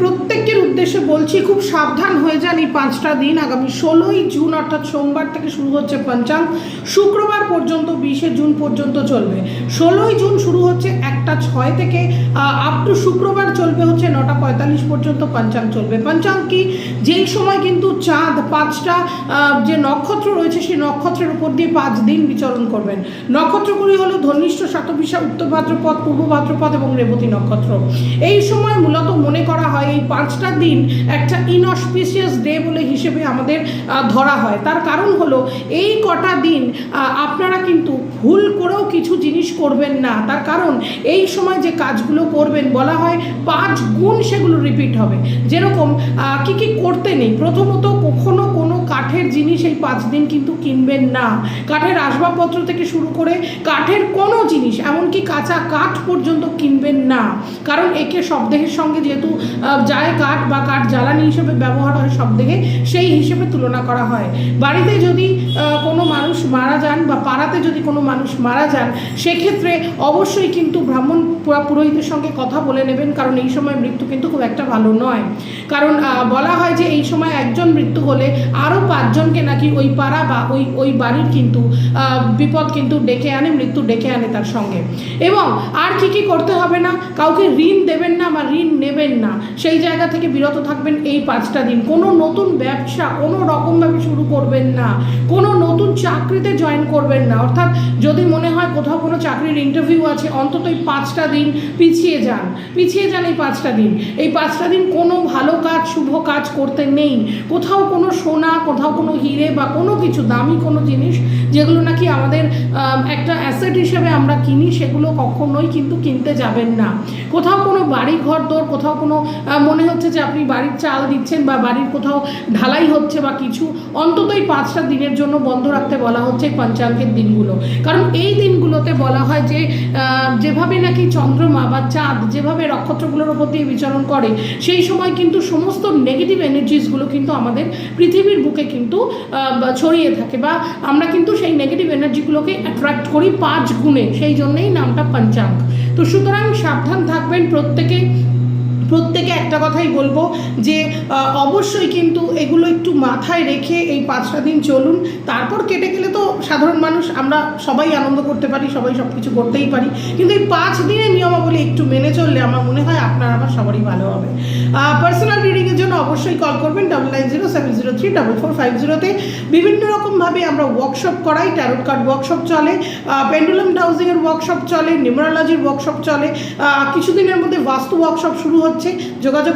প্রত্যেকের উদ্দেশ্যে বলছি, খুব সাবধান হয়ে যান এই 5টা দিন। আগামী 16ই জুন অর্থাৎ সোমবার থেকে শুরু হচ্ছে পঞ্চাঙ্গ, শুক্রবার পর্যন্ত 20শে জুন পর্যন্ত চলবে। 16ই জুন শুরু হচ্ছে 1টা 6 থেকে আপ টু শুক্রবার চলবে হচ্ছে 9টা 45 পর্যন্ত পঞ্চাঙ্গ চলবে। পঞ্চাঙ্গ কি, যেই সময় কিন্তু চাঁদ 5টা যে নক্ষত্র রয়েছে সেই নক্ষত্রের উপর দিয়ে 5 দিন বিচরণ করবেন। নক্ষত্রগুলি হলো ধনিষ্ঠ, শতভিষা, উত্তর ভাদ্রপদ, পূর্ব ভাদ্রপদ এবং রেবতী নক্ষত্র। এই সময় মূলত মনে করা হয় এই 5টা দিন একটা ইনঅসপিশিয়াস ডে বলে হিসেবে আমাদের ধরা হয়। তার কারণ হলো এই কটা দিন আপনারা কিন্তু ভুল করেও কিছু জিনিস করবেন না। তার কারণ এই সময় যে কাজগুলো করবেন বলা হয় 5 গুণ সেগুলো রিপিট হবে। যেরকম কি কি করতে নেই, প্রথমত কখনো কোনো কাঠের জিনিস এই 5 দিন কিন্তু কিনবেন না। কাঠের আসবাবপত্র থেকে শুরু করে কাঠের কোনো জিনিস, এমনকি কাঁচা কাঠ পর্যন্ত কিনবেন না। কারণ একে শবদেহের সঙ্গে যেহেতু যায় কাঠ বা কাঠ জ্বালানি হিসেবে ব্যবহার হয় শবদেহে, সেই হিসেবে তুলনা করা হয়। বাড়িতে যদি কোনো মানুষ মারা যান বা পাড়াতে যদি কোনো মানুষ মারা যান, সেক্ষেত্রে অবশ্যই কিন্তু ব্রাহ্মণ পুরোহিতের সঙ্গে কথা বলে নেবেন, কারণ এই সময় মৃত্যু কিন্তু খুব একটা ভালো নয়। কারণ বলা হয় যে এই সময় একজন মৃত্যু হলে আরও 5 জনকে নাকি ওই পাড়া বা ওই বাড়ির কিন্তু বিপদ কিন্তু ডেকে আনে, মৃত্যু ডেকে আনে তার সঙ্গে। এবং আর কি করতে হবে না, কাউকে ঋণ দেবেন না বা ঋণ নেবেন না, সেই জায়গা থেকে বিরত থাকবেন এই 5টা দিন। কোনো নতুন ব্যবসা কোনো রকমভাবে শুরু করবেন না, কোনো নতুন চাকরিতে জয়েন করবেন না। অর্থাৎ যদি মনে হয় কোথাও কোনো চাকরির ইন্টারভিউ আছে, অন্তত এই 5টা দিন পিছিয়ে যান এই 5টা দিন। এই 5টা দিন কোনো ভালো কাজ, শুভ কাজ করতে নেই। কোথাও কোনো সোনা, কোথাও কোনো হিরে বা কোনো কিছু দামি কোনো জিনিস যেগুলো নাকি আমাদের একটা অ্যাসেট হিসেবে আমরা কিনি, সেগুলো কখনোই কিন্তু কিনতে যাবেন না। কোথাও কোনো বাড়ি ঘর দোর, কোথাও কোনো মনে হচ্ছে যে আপনি বাড়ির চাল দিচ্ছেন বা বাড়ির কোথাও ঢালাই হচ্ছে বা কিছু, অন্তত এই 5টা দিনের জন্য বন্ধ রাখতে বলা হচ্ছে পঞ্চাঙ্গের দিনগুলো। কারণ এই দিনগুলোতে বলা হয় যে যেভাবে নাকি চন্দ্রমা বা চাঁদ যেভাবে নক্ষত্রগুলোর উপর দিয়ে বিচরণ করে, সেই সময় কিন্তু সমস্ত নেগেটিভ এনার্জিসগুলো কিন্তু আমাদের পৃথিবীর বুকে কিন্তু ছড়িয়ে থাকে, বা আমরা কিন্তু সেই নেগেটিভ এনার্জিগুলোকে অ্যাট্রাক্ট করি 5 গুণে। সেই জন্যেই নামটা পঞ্চাঙ্গ। তো সুতরাং সাবধান থাকবেন প্রত্যেকে। একটা কথাই বলবো যে অবশ্যই কিন্তু এগুলো একটু মাথায় রেখে এই 5টা দিন চলুন। তারপর কেটে গেলে তো সাধারণ মানুষ আমরা সবাই আনন্দ করতে পারি, সবাই সব কিছু করতেই পারি, কিন্তু এই 5 দিনের নিয়মাবলী একটু মেনে চললে আমার মনে হয় আপনার আমার সবারই ভালো হবে। পার্সোনাল রিডিংয়ের জন্য অবশ্যই কল করবেন 9907034450-তে। বিভিন্ন রকমভাবে আমরা ওয়ার্কশপ করাই, ট্যারোট কার্ড ওয়ার্কশপ চলে, পেন্ডুলাম ডাউজিংয়ের ওয়ার্কশপ চলে, নিউমারোলজির ওয়ার্কশপ চলে, কিছুদিনের মধ্যে বাস্তু ওয়ার্কশপ শুরু হচ্ছে। যোগাযোগ